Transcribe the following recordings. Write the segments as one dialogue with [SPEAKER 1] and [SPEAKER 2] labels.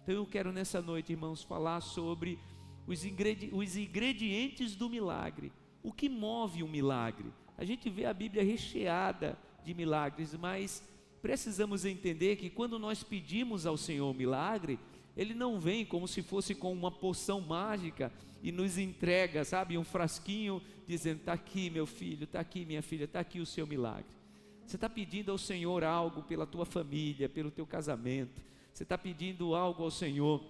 [SPEAKER 1] Então eu quero nessa noite, irmãos, falar sobre os ingredientes do milagre. O que move um milagre? A gente vê a Bíblia recheada de milagres, mas precisamos entender que quando nós pedimos ao Senhor um milagre, Ele não vem como se fosse com uma poção mágica e nos entrega, sabe, um frasquinho dizendo: está aqui meu filho, está aqui minha filha, está aqui o seu milagre. Você está pedindo ao Senhor algo pela tua família, pelo teu casamento, você está pedindo algo ao Senhor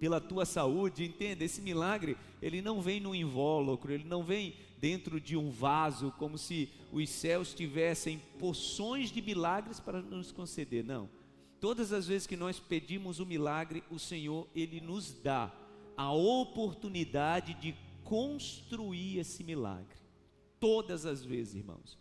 [SPEAKER 1] pela tua saúde. Entenda, esse milagre, ele não vem no invólucro, ele não vem dentro de um vaso, como se os céus tivessem porções de milagres para nos conceder. Não, todas as vezes que nós pedimos o milagre, o Senhor, Ele nos dá a oportunidade de construir esse milagre. Todas as vezes, irmãos,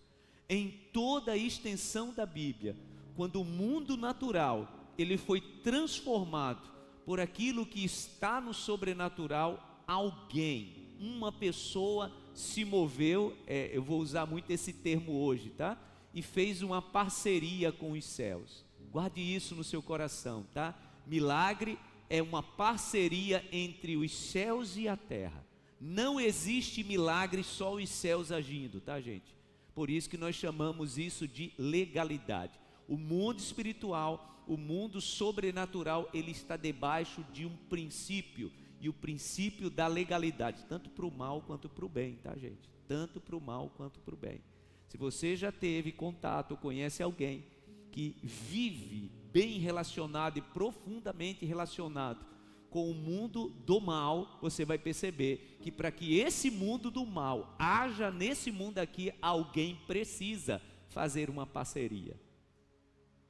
[SPEAKER 1] em toda a extensão da Bíblia, quando o mundo natural, ele foi transformado por aquilo que está no sobrenatural, alguém, uma pessoa se moveu, eu vou usar muito esse termo hoje, tá? E fez uma parceria com os céus. Guarde isso no seu coração, tá? Milagre é uma parceria entre os céus e a terra. Não existe milagre só os céus agindo, tá, gente? Por isso que nós chamamos isso de legalidade. O mundo espiritual, o mundo sobrenatural, ele está debaixo de um princípio, e o princípio da legalidade, tanto para o mal quanto para o bem, tá, gente? Tanto para o mal quanto para o bem. Se você já teve contato, conhece alguém que vive bem relacionado e profundamente relacionado com o mundo do mal, você vai perceber que para que esse mundo do mal haja nesse mundo aqui, alguém precisa fazer uma parceria.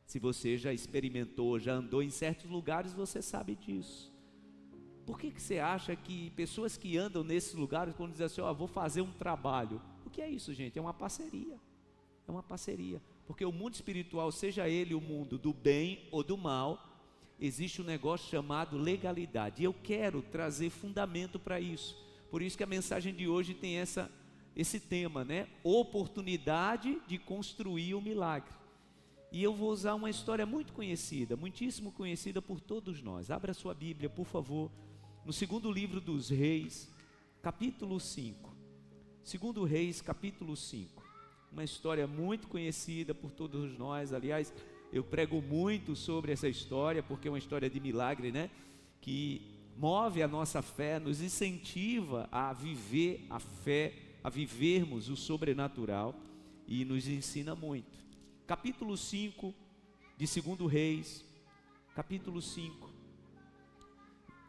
[SPEAKER 1] Se você já experimentou, já andou em certos lugares, você sabe disso. Por que você acha que pessoas que andam nesses lugares, quando dizem assim, vou fazer um trabalho, o que é isso, gente? É uma parceria. É uma parceria. Porque o mundo espiritual, seja ele o mundo do bem ou do mal, existe um negócio chamado legalidade. E eu quero trazer fundamento para isso. Por isso que a mensagem de hoje tem esse tema, né? Oportunidade de construir o milagre. E eu vou usar uma história muito conhecida, muitíssimo conhecida por todos nós. Abra sua Bíblia, por favor, no segundo livro dos Reis, capítulo 5. Segundo Reis, capítulo 5. Uma história muito conhecida por todos nós. Aliás, eu prego muito sobre essa história, porque é uma história de milagre, né? Que move a nossa fé, nos incentiva a viver a fé, a vivermos o sobrenatural, e nos ensina muito. Capítulo 5 de 2 Reis, capítulo 5,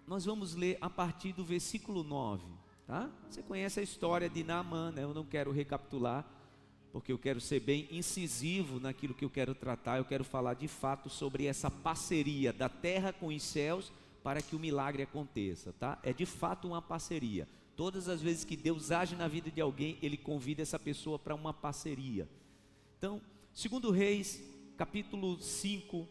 [SPEAKER 1] nós vamos ler a partir do versículo 9, tá? Você conhece a história de Naamã, né? Eu não quero recapitular, porque eu quero ser bem incisivo naquilo que eu quero tratar. Eu quero falar de fato sobre essa parceria da terra com os céus para que o milagre aconteça, tá? É de fato uma parceria. Todas as vezes que Deus age na vida de alguém, Ele convida essa pessoa para uma parceria. Então, 2 Reis, capítulo 5,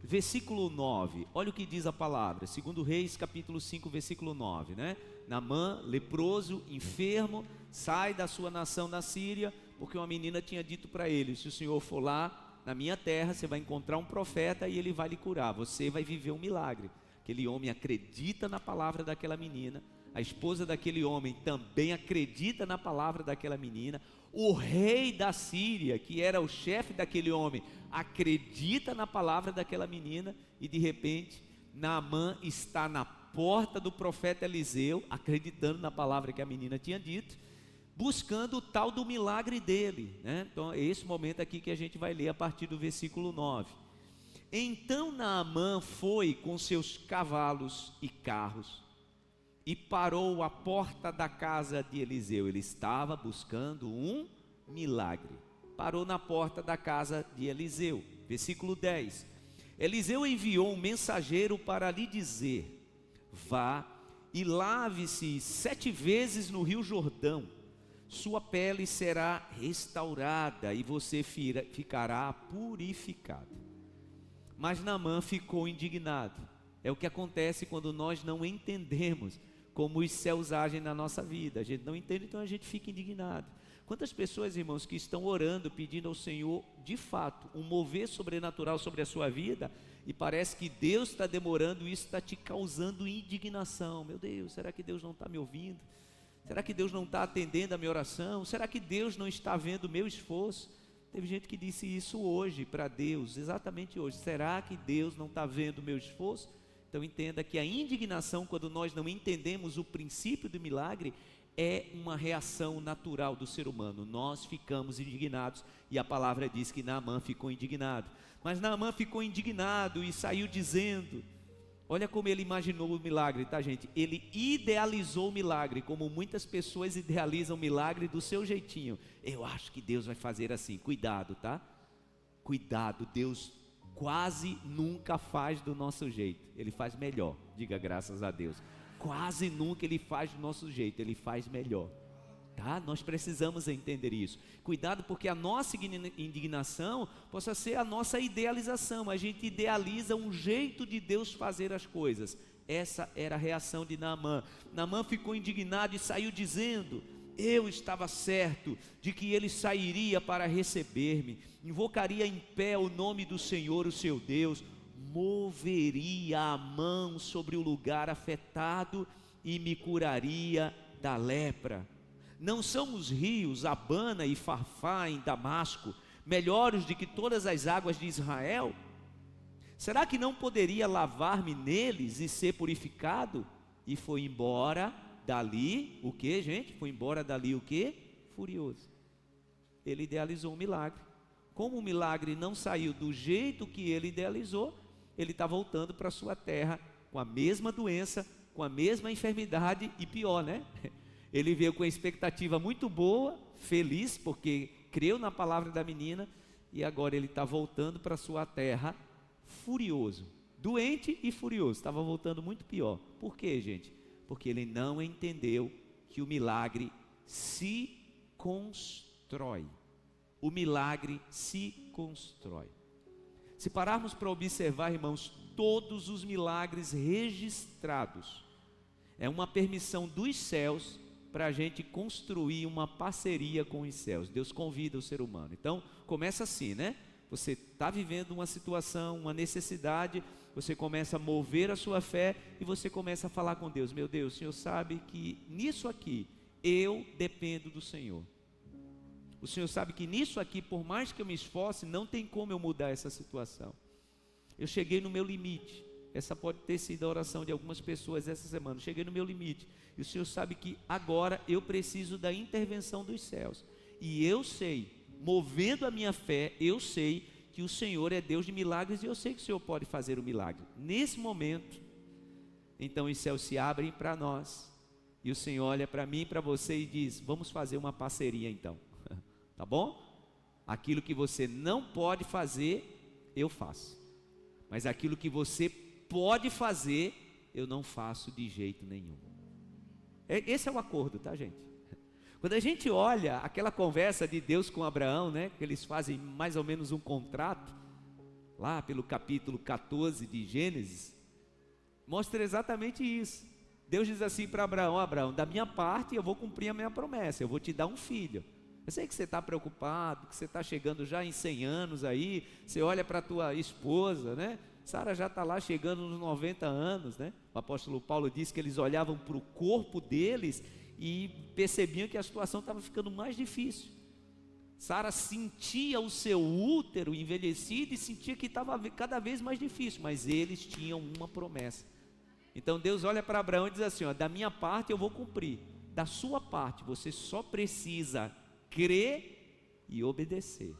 [SPEAKER 1] versículo 9, olha o que diz a palavra. 2 Reis, capítulo 5, versículo 9, né? Naamã, leproso, enfermo, sai da sua nação na Síria, porque uma menina tinha dito para ele: se o senhor for lá na minha terra, você vai encontrar um profeta e ele vai lhe curar, você vai viver um milagre. Aquele homem acredita na palavra daquela menina, a esposa daquele homem também acredita na palavra daquela menina, o rei da Síria, que era o chefe daquele homem, acredita na palavra daquela menina, e de repente Naamã está na porta do profeta Eliseu, acreditando na palavra que a menina tinha dito, buscando o tal do milagre dele, né? Então é esse momento aqui que a gente vai ler a partir do versículo 9. Então Naamã foi com seus cavalos e carros e parou à porta da casa de Eliseu. Ele estava buscando um milagre. Parou na porta da casa de Eliseu. Versículo 10. Eliseu enviou um mensageiro para lhe dizer: vá e lave-se 7 vezes no rio Jordão, sua pele será restaurada e você ficará purificado. Mas Naamã ficou indignado. É o que acontece quando nós não entendemos como os céus agem na nossa vida. A gente não entende, então a gente fica indignado. Quantas pessoas, irmãos, que estão orando, pedindo ao Senhor, de fato, um mover sobrenatural sobre a sua vida, e parece que Deus está demorando, isso está te causando indignação. Meu Deus, será que Deus não está me ouvindo? Será que Deus não está atendendo a minha oração? Será que Deus não está vendo o meu esforço? Teve gente que disse isso hoje para Deus, exatamente hoje. Será que Deus não está vendo o meu esforço? Então entenda que a indignação, quando nós não entendemos o princípio do milagre, é uma reação natural do ser humano. Nós ficamos indignados, e a palavra diz que Naamã ficou indignado. Mas Naamã ficou indignado e saiu dizendo, olha como ele imaginou o milagre, tá, gente? Ele idealizou o milagre, como muitas pessoas idealizam o milagre do seu jeitinho. Eu acho que Deus vai fazer assim. Cuidado, tá? Cuidado, Deus quase nunca faz do nosso jeito. Ele faz melhor, diga graças a Deus. Quase nunca Ele faz do nosso jeito, Ele faz melhor, tá? Nós precisamos entender isso. Cuidado, porque a nossa indignação possa ser a nossa idealização. A gente idealiza um jeito de Deus fazer as coisas. Essa era a reação de Naamã. Naamã ficou indignado e saiu dizendo, eu estava certo de que ele sairia para receber-me, invocaria em pé o nome do Senhor, o seu Deus, moveria a mão sobre o lugar afetado e me curaria da lepra. Não são os rios Abana e Farfá em Damasco melhores do que todas as águas de Israel? Será que não poderia lavar-me neles e ser purificado? E foi embora dali, o que, gente? Foi embora dali o que? Furioso. Ele idealizou um milagre. Como o milagre não saiu do jeito que ele idealizou, ele está voltando para sua terra com a mesma doença, com a mesma enfermidade e pior, né? Ele veio com a expectativa muito boa, feliz, porque creu na palavra da menina, e agora ele está voltando para sua terra furioso, doente e furioso, estava voltando muito pior. Por quê, gente? Porque ele não entendeu que o milagre se constrói. O milagre se constrói. Se pararmos para observar, irmãos, todos os milagres registrados, é uma permissão dos céus para a gente construir uma parceria com os céus. Deus convida o ser humano. Então, começa assim, né? Você está vivendo uma situação, uma necessidade, você começa a mover a sua fé e você começa a falar com Deus. Meu Deus, o Senhor sabe que nisso aqui, eu dependo do Senhor. O Senhor sabe que nisso aqui, por mais que eu me esforce, não tem como eu mudar essa situação. Eu cheguei no meu limite. Essa pode ter sido a oração de algumas pessoas essa semana. Cheguei no meu limite. E o Senhor sabe que agora eu preciso da intervenção dos céus. E eu sei, movendo a minha fé, eu sei que o Senhor é Deus de milagres e eu sei que o Senhor pode fazer o milagre. Nesse momento, então os céus se abrem para nós. E o Senhor olha para mim e para você e diz, vamos fazer uma parceria então. Tá bom? Aquilo que você não pode fazer, eu faço. Mas aquilo que você pode fazer, eu não faço de jeito nenhum. Esse é o acordo, tá, gente? Quando a gente olha aquela conversa de Deus com Abraão, né, que eles fazem mais ou menos um contrato, lá pelo capítulo 14 de Gênesis, mostra exatamente isso. Deus diz assim para Abraão, Abraão, da minha parte eu vou cumprir a minha promessa, eu vou te dar um filho. Eu sei que você está preocupado, que você está chegando já em 100 anos aí, você olha para a tua esposa, né? Sara já está lá chegando nos 90 anos, né? O apóstolo Paulo disse que eles olhavam para o corpo deles e percebiam que a situação estava ficando mais difícil. Sara sentia o seu útero envelhecido e sentia que estava cada vez mais difícil, mas eles tinham uma promessa. Então Deus olha para Abraão e diz assim, ó, da minha parte eu vou cumprir, da sua parte você só precisa crer e obedecer.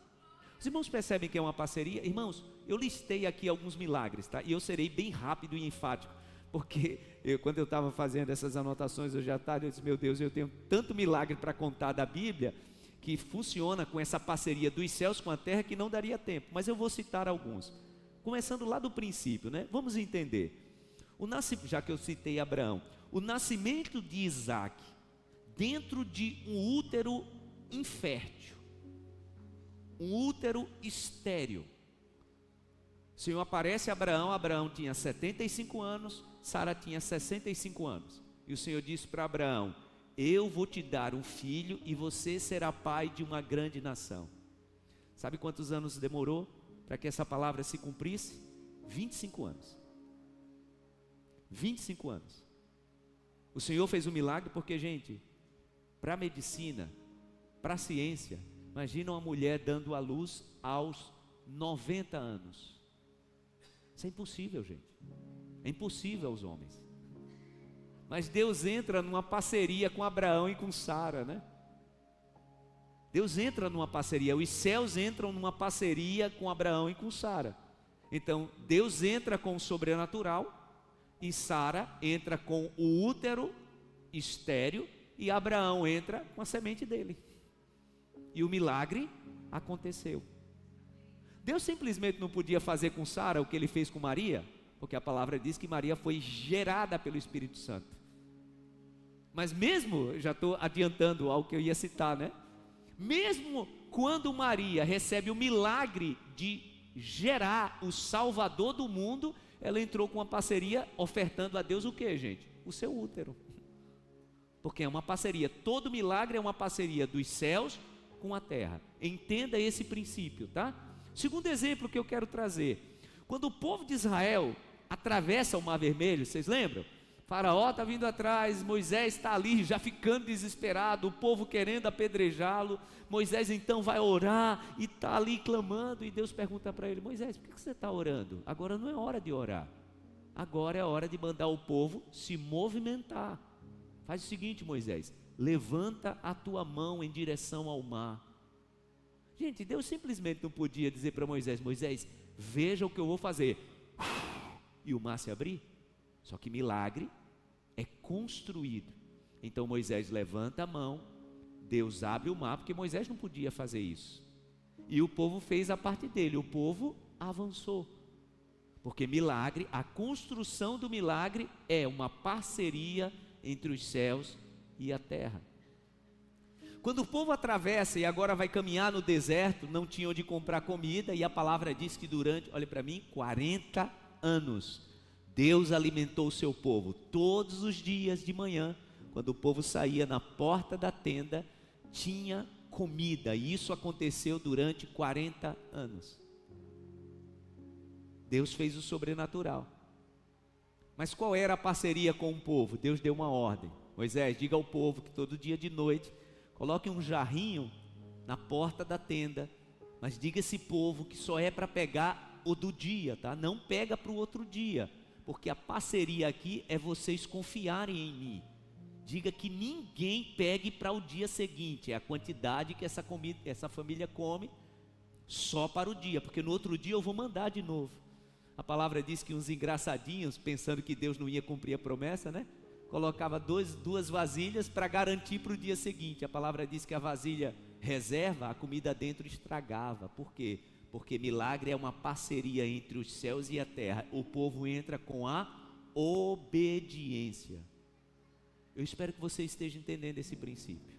[SPEAKER 1] Os irmãos percebem que é uma parceria? Irmãos, eu listei aqui alguns milagres, tá? E eu serei bem rápido e enfático, porque quando eu estava fazendo essas anotações hoje à tarde, eu disse, meu Deus, eu tenho tanto milagre para contar da Bíblia, que funciona com essa parceria dos céus com a terra, que não daria tempo, mas eu vou citar alguns. Começando lá do princípio, né? Vamos entender. Já que eu citei Abraão, o nascimento de Isaac, dentro de um útero infértil, um útero estéril. O Senhor aparece a Abraão, Abraão tinha 75 anos, Sara tinha 65 anos, e o Senhor disse para Abraão, eu vou te dar um filho e você será pai de uma grande nação. Sabe quantos anos demorou para que essa palavra se cumprisse? 25 anos. 25 anos. O Senhor fez um milagre porque, gente, para a medicina, para a ciência, imagina uma mulher dando à luz aos 90 anos. Isso é impossível, gente. É impossível aos homens. Mas Deus entra numa parceria com Abraão e com Sara, né? Deus entra numa parceria, os céus entram numa parceria com Abraão e com Sara. Então, Deus entra com o sobrenatural, e Sara entra com o útero estéril, e Abraão entra com a semente dele. E o milagre aconteceu. Deus simplesmente não podia fazer com Sara o que ele fez com Maria, porque a palavra diz que Maria foi gerada pelo Espírito Santo. Mas mesmo, já estou adiantando ao que eu ia citar, né? Mesmo quando Maria recebe o milagre de gerar o Salvador do mundo, ela entrou com uma parceria ofertando a Deus o que, gente? O seu útero. Porque é uma parceria, todo milagre é uma parceria dos céus com a terra. Entenda esse princípio, tá? Segundo exemplo que eu quero trazer, quando o povo de Israel atravessa o Mar Vermelho, vocês lembram? Faraó está vindo atrás, Moisés está ali já ficando desesperado, o povo querendo apedrejá-lo. Moisés então vai orar e está ali clamando, e Deus pergunta para ele: Moisés, por que você está orando? Agora não é hora de orar, agora é hora de mandar o povo se movimentar. Faz o seguinte, Moisés, levanta a tua mão em direção ao mar. Gente, Deus simplesmente não podia dizer para Moisés: Moisés, veja o que eu vou fazer, e o mar se abrir. Só que milagre é construído. Então Moisés levanta a mão, Deus abre o mar, porque Moisés não podia fazer isso. E o povo fez a parte dele, o povo avançou. Porque milagre, a construção do milagre é uma parceria entre os céus e a terra. Quando o povo atravessa e agora vai caminhar no deserto, não tinha onde comprar comida, e a palavra diz que durante, olha para mim, 40 anos, Deus alimentou o seu povo. Todos os dias de manhã, quando o povo saía na porta da tenda, tinha comida, e isso aconteceu durante 40 anos. Deus fez o sobrenatural. Mas qual era a parceria com o povo? Deus deu uma ordem: Moisés, diga ao povo que todo dia de noite coloque um jarrinho na porta da tenda, mas diga a esse povo que só é para pegar o do dia, tá? Não pega para o outro dia, porque a parceria aqui é vocês confiarem em mim. Diga que ninguém pegue para o dia seguinte, é a quantidade que essa família come só para o dia, porque no outro dia eu vou mandar de novo. A palavra diz que uns engraçadinhos, pensando que Deus não ia cumprir a promessa, né? Colocava duas vasilhas para garantir para o dia seguinte. A palavra diz que a vasilha reserva, a comida dentro estragava. Por quê? Porque milagre é uma parceria entre os céus e a terra. O povo entra com a obediência. Eu espero que você esteja entendendo esse princípio.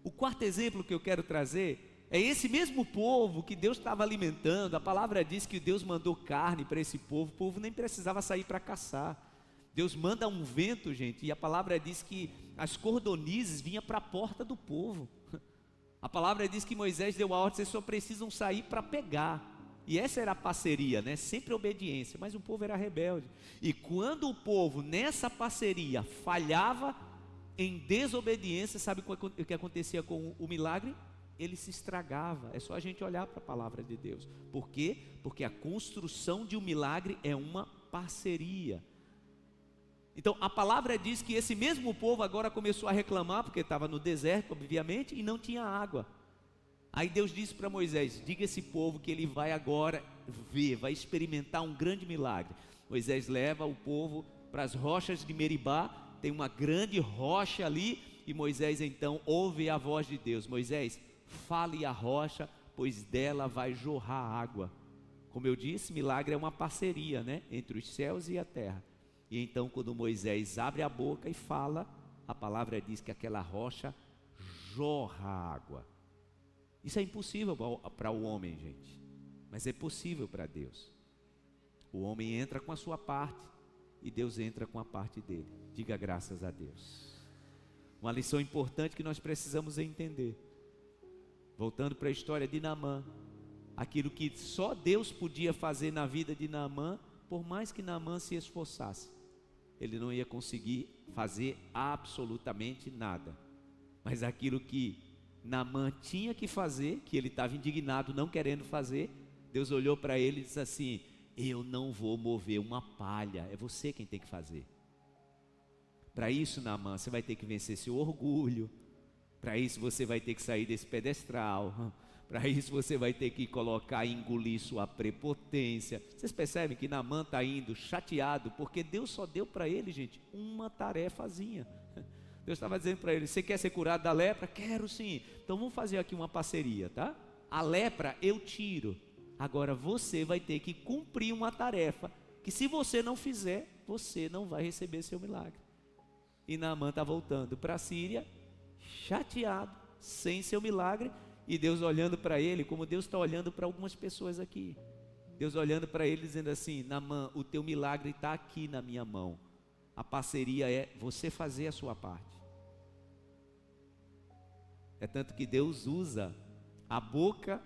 [SPEAKER 1] O quarto exemplo que eu quero trazer é esse mesmo povo que Deus estava alimentando. A palavra diz que Deus mandou carne para esse povo. O povo nem precisava sair para caçar. Deus manda um vento, gente, e a palavra diz que as cordonizes vinham para a porta do povo. A palavra diz que Moisés deu a ordem: vocês só precisam sair para pegar. E essa era a parceria, né? Sempre obediência, mas o povo era rebelde. E quando o povo nessa parceria falhava em desobediência, sabe o que acontecia com o milagre? Ele se estragava. É só a gente olhar para a palavra de Deus. Por quê? Porque a construção de um milagre é uma parceria. Então a palavra diz que esse mesmo povo agora começou a reclamar, porque estava no deserto, obviamente, e não tinha água. Aí Deus disse para Moisés: diga a esse povo que ele vai agora ver, vai experimentar um grande milagre. Moisés leva o povo para as rochas de Meribá, tem uma grande rocha ali, e Moisés então ouve a voz de Deus: Moisés, fale a rocha, pois dela vai jorrar água. Como eu disse, milagre é uma parceria, né, entre os céus e a terra. E então quando Moisés abre a boca e fala, a palavra diz que aquela rocha jorra água. Isso é impossível para o homem, gente, mas é possível para Deus. O homem entra com a sua parte e Deus entra com a parte dele. Diga graças a Deus. Uma lição importante que nós precisamos entender. Voltando para a história de Naamã. aquilo que só Deus podia fazer na vida de Naamã, por mais que Naamã se esforçasse, ele não ia conseguir fazer absolutamente nada. Mas aquilo que Naamã tinha que fazer, que ele estava indignado, não querendo fazer, Deus olhou para ele e disse assim: eu não vou mover uma palha, é você quem tem que fazer. Para isso, Naamã, você vai ter que vencer seu orgulho. Para isso você vai ter que sair desse pedestral. Para isso você vai ter que colocar e engolir sua prepotência. Vocês percebem que Naamã está indo chateado, porque Deus só deu para ele, gente, uma tarefazinha. Deus estava dizendo para ele: você quer ser curado da lepra? Quero sim. Então vamos fazer aqui uma parceria, tá? A lepra eu tiro. Agora você vai ter que cumprir uma tarefa, que se você não fizer, você não vai receber seu milagre. E Naamã está voltando para a Síria, chateado, sem seu milagre, e Deus olhando para ele, como Deus está olhando para algumas pessoas aqui. Deus olhando para ele dizendo assim: Naamã, o teu milagre está aqui na minha mão. A parceria é você fazer a sua parte. É tanto que Deus usa a boca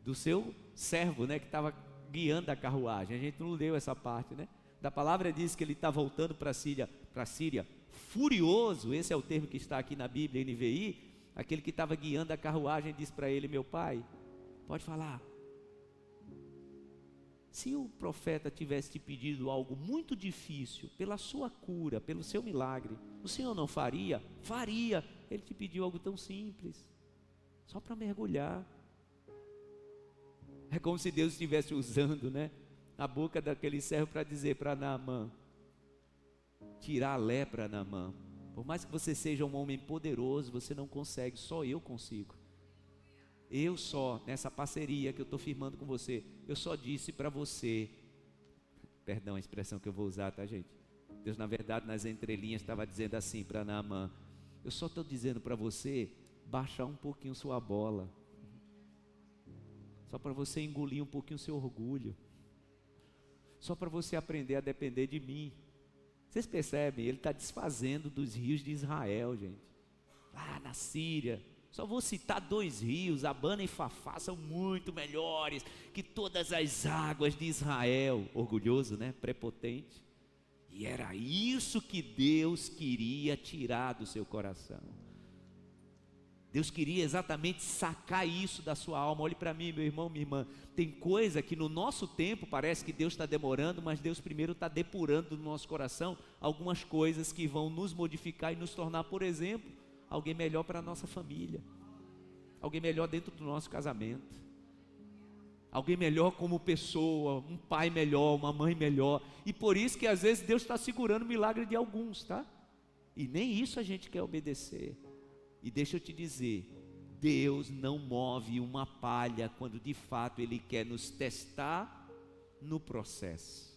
[SPEAKER 1] do seu servo, né, que estava guiando a carruagem. A gente não leu essa parte, né? Da palavra diz que ele está voltando para a Síria, furioso. Esse é o termo que está aqui na Bíblia, NVI. Aquele que estava guiando a carruagem disse para ele: meu pai, pode falar. Se o profeta tivesse te pedido algo muito difícil, pela sua cura, pelo seu milagre, o Senhor não faria? Faria. Ele te pediu algo tão simples, só para mergulhar. É como se Deus estivesse usando, né, a boca daquele servo para dizer para Naamã: tirar a lepra, Naamã. Por mais que você seja um homem poderoso, você não consegue, só eu consigo. Eu só, nessa parceria que eu estou firmando com você, eu só disse para você, perdão a expressão que eu vou usar, tá, gente? Deus, na verdade, nas entrelinhas estava dizendo assim para Naamã: eu só estou dizendo para você baixar um pouquinho sua bola, só para você engolir um pouquinho o seu orgulho, só para você aprender a depender de mim. Vocês percebem? Ele está desfazendo dos rios de Israel, gente. Lá na Síria, só vou citar 2 rios, Abana e Fafá, são muito melhores que todas as águas de Israel. Orgulhoso, né? Prepotente. E era isso que Deus queria tirar do seu coração. Deus queria exatamente sacar isso da sua alma. Olhe para mim, meu irmão, minha irmã. Tem coisa que no nosso tempo parece que Deus está demorando, mas Deus primeiro está depurando no nosso coração algumas coisas que vão nos modificar e nos tornar, por exemplo, alguém melhor para a nossa família, alguém melhor dentro do nosso casamento, alguém melhor como pessoa, um pai melhor, uma mãe melhor. E por isso que às vezes Deus está segurando o milagre de alguns, tá? E nem isso a gente quer obedecer. E deixa eu te dizer, Deus não move uma palha quando de fato Ele quer nos testar no processo.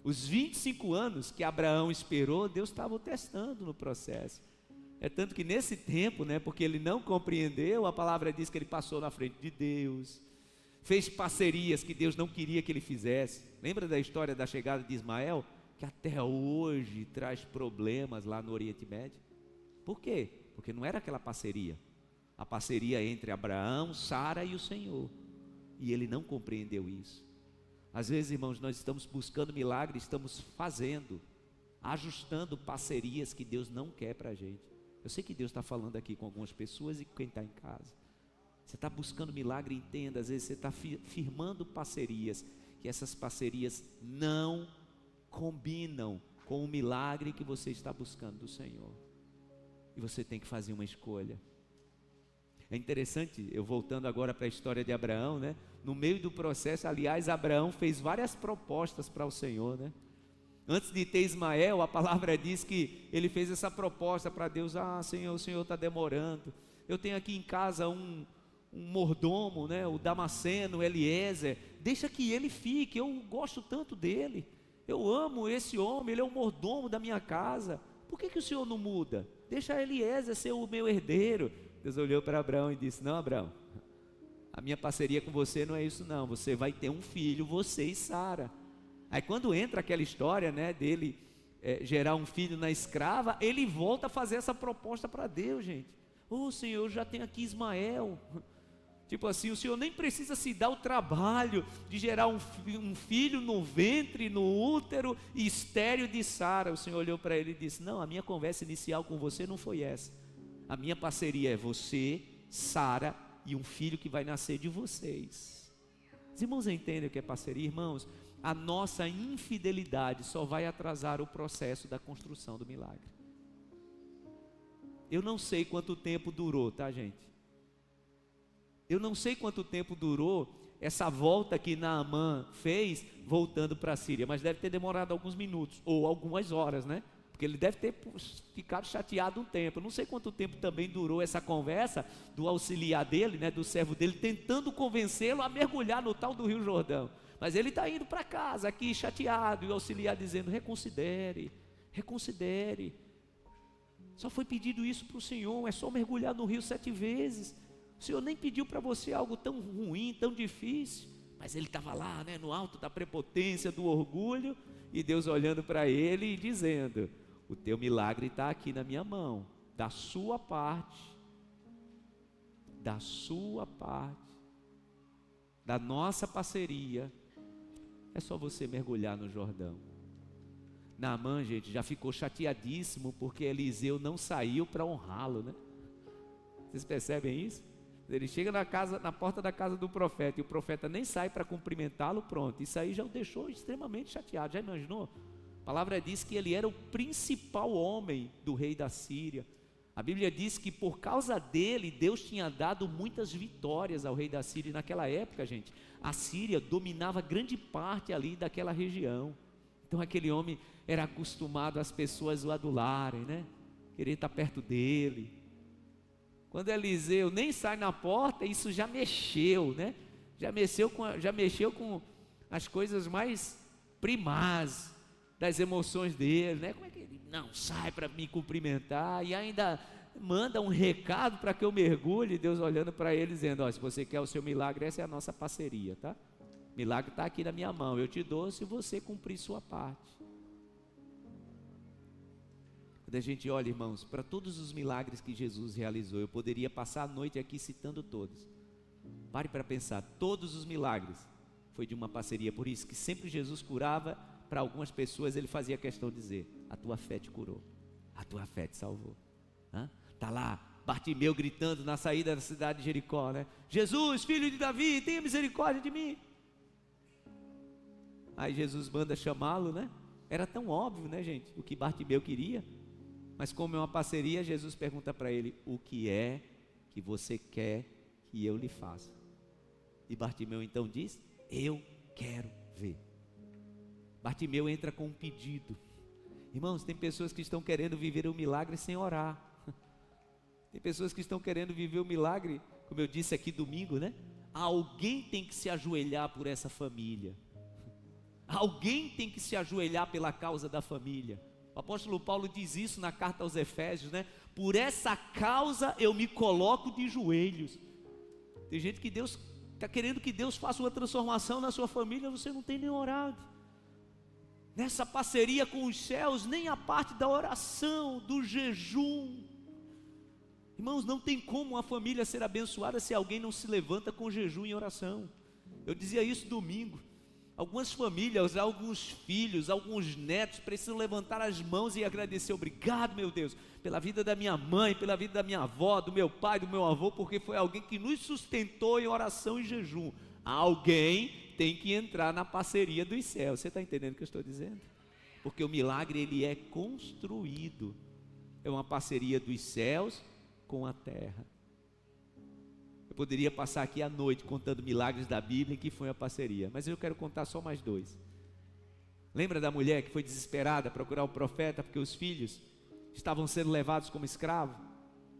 [SPEAKER 1] Os 25 anos que Abraão esperou, Deus estava o testando no processo. É tanto que nesse tempo, né, porque ele não compreendeu, a palavra diz que ele passou na frente de Deus, fez parcerias que Deus não queria que ele fizesse. Lembra da história da chegada de Ismael? Que até hoje traz problemas lá no Oriente Médio. Por quê? Porque não era aquela parceria. A parceria entre Abraão, Sara e o Senhor. E ele não compreendeu isso. Às vezes, irmãos, nós estamos buscando milagre, estamos fazendo, ajustando parcerias que Deus não quer para a gente. Eu sei que Deus está falando aqui com algumas pessoas e com quem está em casa. Você está buscando milagre, entenda, às vezes você está firmando parcerias, que essas parcerias não combinam com o milagre que você está buscando do Senhor. E você tem que fazer uma escolha. É interessante, eu voltando agora para a história de Abraão, né? No meio do processo, aliás, Abraão fez várias propostas para o Senhor, né? Antes de ter Ismael, a palavra diz que ele fez essa proposta para Deus: ah, Senhor, o Senhor está demorando. Eu tenho aqui em casa um mordomo, né? O Damasceno, Eliezer. Deixa que ele fique, eu gosto tanto dele. Eu amo esse homem, ele é o mordomo da minha casa. Por que o Senhor não muda? Deixa Eliezer ser o meu herdeiro. Deus olhou para Abraão e disse: não, Abraão, a minha parceria com você não é isso não. Você vai ter um filho, você e Sara. Aí quando entra aquela história, né, dele gerar um filho na escrava, ele volta a fazer essa proposta para Deus, gente. Senhor, eu já tenho aqui Ismael. Tipo assim, o Senhor nem precisa se dar o trabalho de gerar um filho no ventre, no útero e estéril de Sara. O Senhor olhou para ele e disse: não, a minha conversa inicial com você não foi essa. A minha parceria é você, Sara e um filho que vai nascer de vocês. Os irmãos entendem o que é parceria? Irmãos, a nossa infidelidade só vai atrasar o processo da construção do milagre. Eu não sei quanto tempo durou, tá, gente? Eu não sei quanto tempo durou essa volta que Naamã fez voltando para a Síria, mas deve ter demorado alguns minutos ou algumas horas, né? Porque ele deve ter ficado chateado um tempo. Eu não sei quanto tempo também durou essa conversa do auxiliar dele, né, do servo dele, tentando convencê-lo a mergulhar no tal do Rio Jordão. Mas ele está indo para casa aqui chateado, e o auxiliar dizendo: reconsidere, reconsidere. Só foi pedido isso para o Senhor, é só mergulhar no rio 7 vezes. O Senhor nem pediu para você algo tão ruim, tão difícil. Mas ele estava lá, né, no alto da prepotência, do orgulho, e Deus olhando para ele e dizendo: o teu milagre está aqui na minha mão, da sua parte, da nossa parceria, é só você mergulhar no Jordão. Naamã, gente, já ficou chateadíssimo porque Eliseu não saiu para honrá-lo, né? Vocês percebem isso? Ele chega na porta da casa do profeta, e o profeta nem sai para cumprimentá-lo, pronto. Isso aí já o deixou extremamente chateado. Já imaginou? A palavra diz que ele era o principal homem do rei da Síria. A Bíblia diz que por causa dele, Deus tinha dado muitas vitórias ao rei da Síria. E naquela época, gente, a Síria dominava grande parte ali daquela região. Então aquele homem era acostumado às pessoas o adularem, né? Querer estar perto dele. Quando Eliseu nem sai na porta, isso já mexeu, né? Já mexeu com as coisas mais primais das emoções dele, né? Como é que ele não sai para me cumprimentar e ainda manda um recado para que eu mergulhe? Deus olhando para ele dizendo: ó, se você quer o seu milagre, essa é a nossa parceria, tá? O milagre está aqui na minha mão, eu te dou se você cumprir sua parte. Quando a gente olha, irmãos, para todos os milagres que Jesus realizou, eu poderia passar a noite aqui citando todos. Pare para pensar, todos os milagres foi de uma parceria. Por isso que sempre Jesus curava, para algumas pessoas ele fazia questão de dizer: a tua fé te curou, a tua fé te salvou. Está lá Bartimeu gritando na saída da cidade de Jericó, né? Jesus, filho de Davi, tenha misericórdia de mim. Aí Jesus manda chamá-lo, né? Era tão óbvio, né, gente, o que Bartimeu queria. Mas como é uma parceria, Jesus pergunta para ele: o que é que você quer que eu lhe faça? E Bartimeu então diz: eu quero ver. Bartimeu entra com um pedido. Irmãos, tem pessoas que estão querendo viver o milagre sem orar. Tem pessoas que estão querendo viver o milagre, como eu disse aqui domingo, né? Alguém tem que se ajoelhar por essa família. Alguém tem que se ajoelhar pela causa da família. O apóstolo Paulo diz isso na carta aos Efésios, né? Por essa causa eu me coloco de joelhos. Tem gente que Deus está querendo que Deus faça uma transformação na sua família, você não tem nem orado. Nessa parceria com os céus, nem a parte da oração, do jejum. Irmãos, não tem como uma família ser abençoada se alguém não se levanta com jejum e oração. Eu dizia isso domingo. Algumas famílias, alguns filhos, alguns netos precisam levantar as mãos e agradecer: obrigado, meu Deus, pela vida da minha mãe, pela vida da minha avó, do meu pai, do meu avô, porque foi alguém que nos sustentou em oração e jejum. Alguém tem que entrar na parceria dos céus. Você está entendendo o que eu estou dizendo? Porque o milagre, ele é construído. É uma parceria dos céus com a terra. Eu poderia passar aqui a noite contando milagres da Bíblia que foi a parceria, mas eu quero contar só mais 2. Lembra da mulher que foi desesperada procurar o profeta porque os filhos estavam sendo levados como escravo?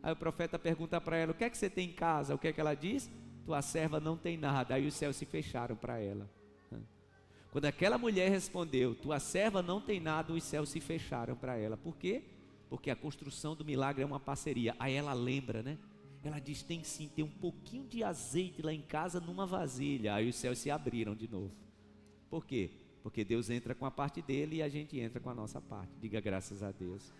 [SPEAKER 1] Aí o profeta pergunta para ela: o que é que você tem em casa? O que é que ela diz? Tua serva não tem nada. Aí os céus se fecharam para ela. Quando aquela mulher respondeu: tua serva não tem nada, os céus se fecharam para ela. Por quê? Porque a construção do milagre é uma parceria. Aí ela lembra, né? Ela diz: tem sim, tem um pouquinho de azeite lá em casa numa vasilha. Aí os céus se abriram de novo. Por quê? Porque Deus entra com a parte dele e a gente entra com a nossa parte. Diga graças a Deus.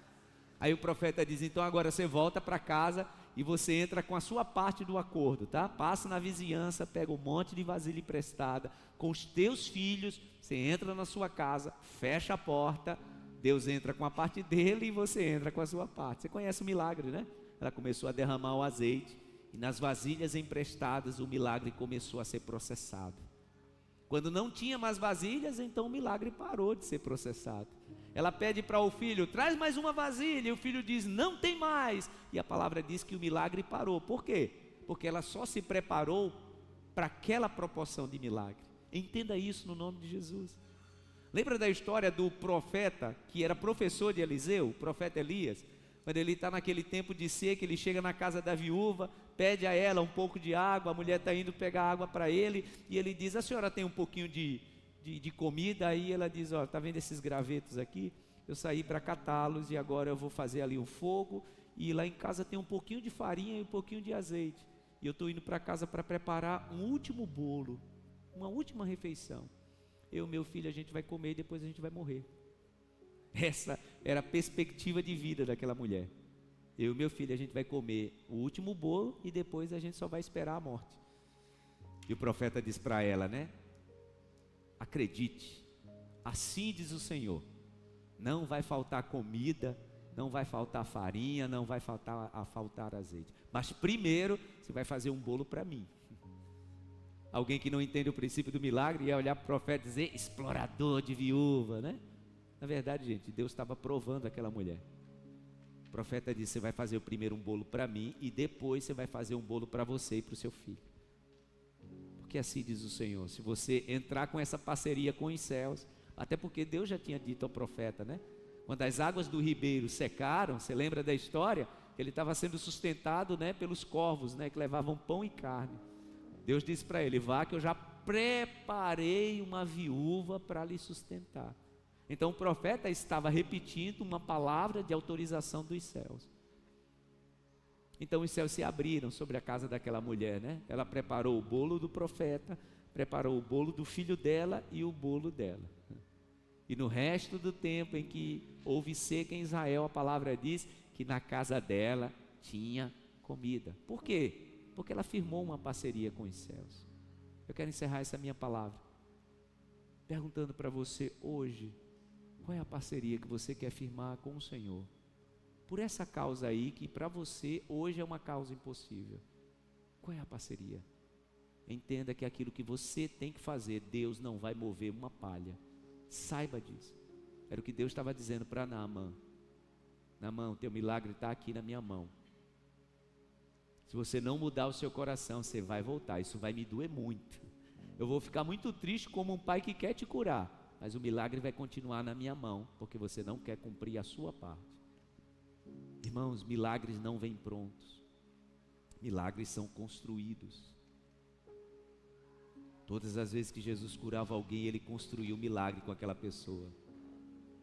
[SPEAKER 1] Aí o profeta diz: então agora você volta para casa e você entra com a sua parte do acordo, tá? Passa na vizinhança, pega um monte de vasilha emprestada, com os teus filhos, você entra na sua casa, fecha a porta, Deus entra com a parte dele e você entra com a sua parte. Você conhece o milagre, né? Ela começou a derramar o azeite e nas vasilhas emprestadas o milagre começou a ser processado. Quando não tinha mais vasilhas, então o milagre parou de ser processado. Ela pede para o filho: traz mais uma vasilha, e o filho diz: não tem mais, e a palavra diz que o milagre parou. Por quê? Porque ela só se preparou para aquela proporção de milagre. Entenda isso no nome de Jesus. Lembra da história do profeta que era professor de Eliseu, o profeta Elias? Quando ele está naquele tempo de seca, ele chega na casa da viúva, pede a ela um pouco de água, a mulher está indo pegar água para ele, e ele diz: a senhora tem um pouquinho de comida? Aí ela diz: ó, está vendo esses gravetos aqui? Eu saí para catá-los e agora eu vou fazer ali um fogo, e lá em casa tem um pouquinho de farinha e um pouquinho de azeite, e eu estou indo para casa para preparar um último bolo, uma última refeição. Eu e meu filho, a gente vai comer e depois a gente vai morrer. Essa era a perspectiva de vida daquela mulher. Eu e meu filho, a gente vai comer o último bolo e depois a gente só vai esperar a morte. E o profeta diz para ela, né? Acredite, assim diz o Senhor, não vai faltar comida, não vai faltar farinha, não vai faltar azeite, mas primeiro você vai fazer um bolo para mim. Alguém que não entende o princípio do milagre ia olhar para o profeta e dizer: explorador de viúva, né? Na verdade, gente, Deus estava provando aquela mulher. O profeta disse: você vai fazer primeiro um bolo para mim e depois você vai fazer um bolo para você e para o seu filho. Porque assim diz o Senhor, se você entrar com essa parceria com os céus, até porque Deus já tinha dito ao profeta, né? Quando as águas do ribeiro secaram, você lembra da história? Ele estava sendo sustentado, né, pelos corvos, né, que levavam pão e carne. Deus disse para ele: vá que eu já preparei uma viúva para lhe sustentar. Então o profeta estava repetindo uma palavra de autorização dos céus. Então os céus se abriram sobre a casa daquela mulher, né? Ela preparou o bolo do profeta, preparou o bolo do filho dela e o bolo dela. E no resto do tempo em que houve seca em Israel, a palavra diz que na casa dela tinha comida. Por quê? Porque ela firmou uma parceria com os céus. Eu quero encerrar essa minha palavra perguntando para você hoje: qual é a parceria que você quer firmar com o Senhor? Por essa causa aí que para você hoje é uma causa impossível. Qual é a parceria? Entenda que aquilo que você tem que fazer, Deus não vai mover uma palha. Saiba disso. Era o que Deus estava dizendo para Naamã. Naamã, o teu milagre está aqui na minha mão. Se você não mudar o seu coração, você vai voltar. Isso vai me doer muito. Eu vou ficar muito triste como um pai que quer te curar, mas o milagre vai continuar na minha mão, porque você não quer cumprir a sua parte. Irmãos, milagres não vêm prontos. Milagres são construídos. Todas as vezes que Jesus curava alguém, ele construiu um milagre com aquela pessoa.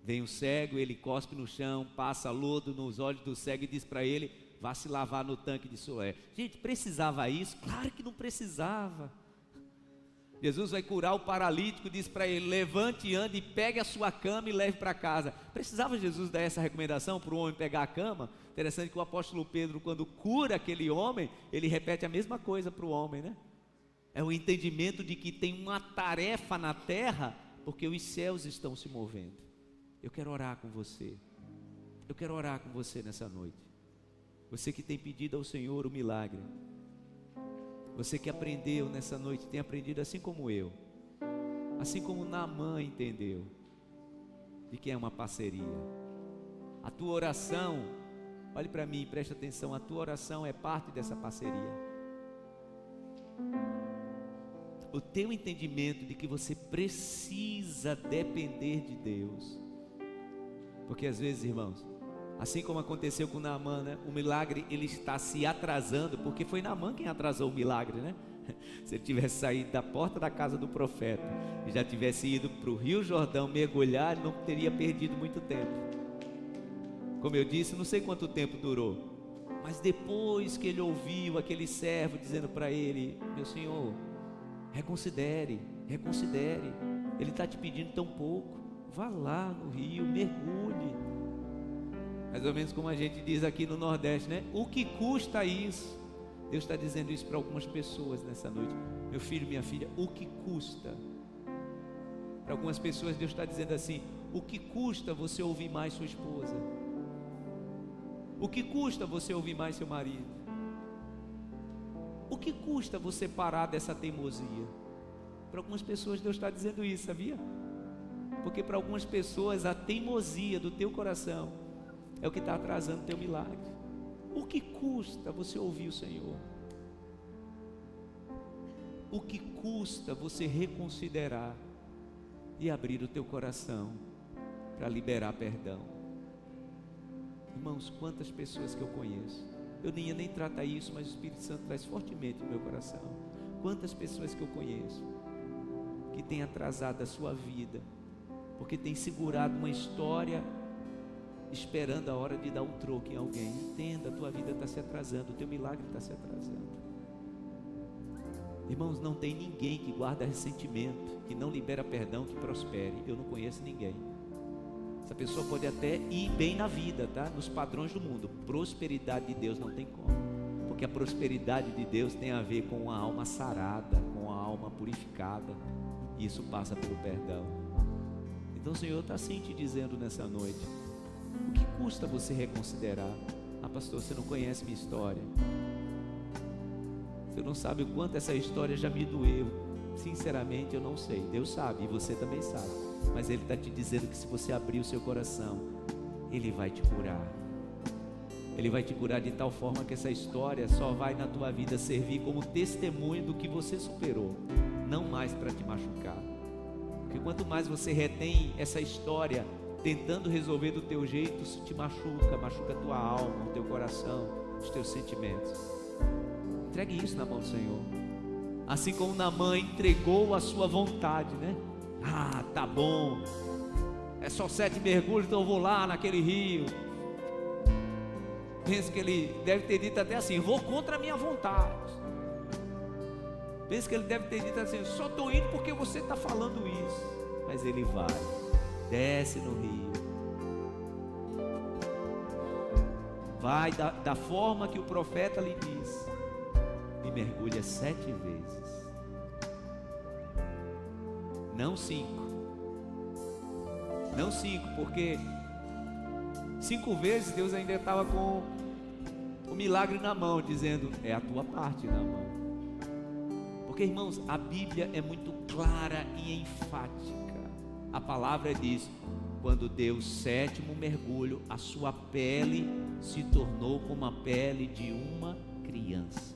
[SPEAKER 1] Vem o cego, ele cospe no chão, passa lodo nos olhos do cego e diz para ele: vá se lavar no tanque de Siloé. Gente, precisava isso? Claro que não precisava. Jesus vai curar o paralítico, diz para ele: levante, ande, pegue a sua cama e leve para casa. Precisava Jesus dar essa recomendação para o homem pegar a cama? Interessante que o apóstolo Pedro, quando cura aquele homem, ele repete a mesma coisa para o homem, né? É o entendimento de que tem uma tarefa na terra, porque os céus estão se movendo. Eu quero orar com você. Eu quero orar com você nessa noite. Você que tem pedido ao Senhor o milagre. Você que aprendeu nessa noite, tem aprendido assim como eu. Assim como Naamã entendeu. De que é uma parceria. A tua oração, olhe para mim, preste atenção. A tua oração é parte dessa parceria. O teu entendimento de que você precisa depender de Deus. Porque às vezes, irmãos, assim como aconteceu com Naamã, né? O milagre ele está se atrasando, porque foi Naamã quem atrasou o milagre, né? Se ele tivesse saído da porta da casa do profeta e já tivesse ido para o Rio Jordão mergulhar, ele não teria perdido muito tempo. Como eu disse, não sei quanto tempo durou, mas depois que ele ouviu aquele servo dizendo para ele: meu senhor, reconsidere, ele está te pedindo tão pouco, vá lá no rio, mergulhe. Mas Mais ou menos como a gente diz aqui no Nordeste, né? O que custa isso? Deus está dizendo isso para algumas pessoas nessa noite. Meu filho, minha filha, o que custa? Para algumas pessoas Deus está dizendo assim: o que custa você ouvir mais sua esposa? O que custa você ouvir mais seu marido? O que custa você parar dessa teimosia? Para algumas pessoas Deus está dizendo isso, sabia? Porque para algumas pessoas a teimosia do teu coração é o que está atrasando o teu milagre. O que custa você ouvir o Senhor? O que custa você reconsiderar e abrir o teu coração para liberar perdão? Irmãos, quantas pessoas que eu conheço, eu nem ia nem tratar isso, mas o Espírito Santo traz fortemente no meu coração. Quantas pessoas que eu conheço que tem atrasado a sua vida porque tem segurado uma história esperando a hora de dar um troco em alguém. Entenda, a tua vida está se atrasando, o teu milagre está se atrasando. Irmãos, não tem ninguém que guarda ressentimento, que não libera perdão, que prospere. Eu não conheço ninguém. Essa pessoa pode até ir bem na vida, tá? Nos padrões do mundo. Prosperidade de Deus não tem como, porque a prosperidade de Deus tem a ver com uma alma sarada, com uma alma purificada, e isso passa pelo perdão. Então o Senhor está assim te dizendo nessa noite: o que custa você reconsiderar? Ah, pastor, você não conhece minha história, você não sabe o quanto essa história já me doeu. Sinceramente eu não sei, Deus sabe e você também sabe, mas Ele está te dizendo que se você abrir o seu coração, Ele vai te curar. Ele vai te curar de tal forma que essa história só vai na tua vida servir como testemunho do que você superou, não mais para te machucar. Porque quanto mais você retém essa história tentando resolver do teu jeito, isso te machuca, machuca a tua alma, o teu coração, os teus sentimentos. Entregue isso na mão do Senhor. Assim como Naamã entregou a sua vontade, né? Ah, tá bom, é só 7 mergulhos, então eu vou lá naquele rio. Penso que ele deve ter dito até assim: vou contra a minha vontade. Penso que ele deve ter dito assim: só estou indo porque você está falando isso. Mas ele vai, desce no rio, vai da forma que o profeta lhe disse, e mergulha 7 vezes. Não 5, não 5, porque 5 vezes Deus ainda estava com o milagre na mão, dizendo: é a tua parte na mão. Porque, irmãos, a Bíblia é muito clara e enfática. A palavra diz: quando deu o 7º mergulho, a sua pele se tornou como a pele de uma criança.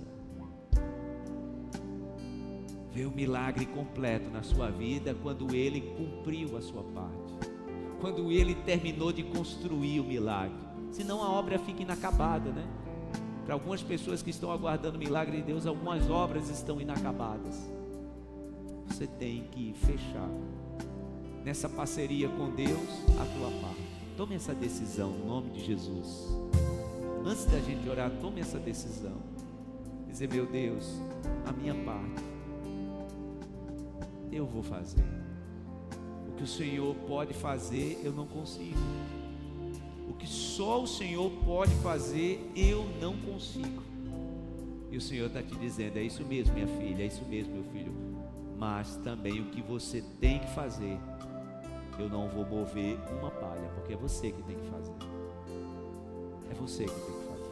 [SPEAKER 1] Veio o milagre completo na sua vida quando ele cumpriu a sua parte, quando ele terminou de construir o milagre. Senão a obra fica inacabada, né? Para algumas pessoas que estão aguardando o milagre de Deus, algumas obras estão inacabadas. Você tem que fechar nessa parceria com Deus a tua parte. Tome essa decisão no nome de Jesus. Antes da gente orar, tome essa decisão. Dizer: meu Deus, a minha parte eu vou fazer. O que o Senhor pode fazer, eu não consigo. O que só o Senhor pode fazer, eu não consigo. E o Senhor está te dizendo: é isso mesmo, minha filha, é isso mesmo, meu filho. Mas também o que você tem que fazer, eu não vou mover uma palha, porque é você que tem que fazer. É você que tem que fazer.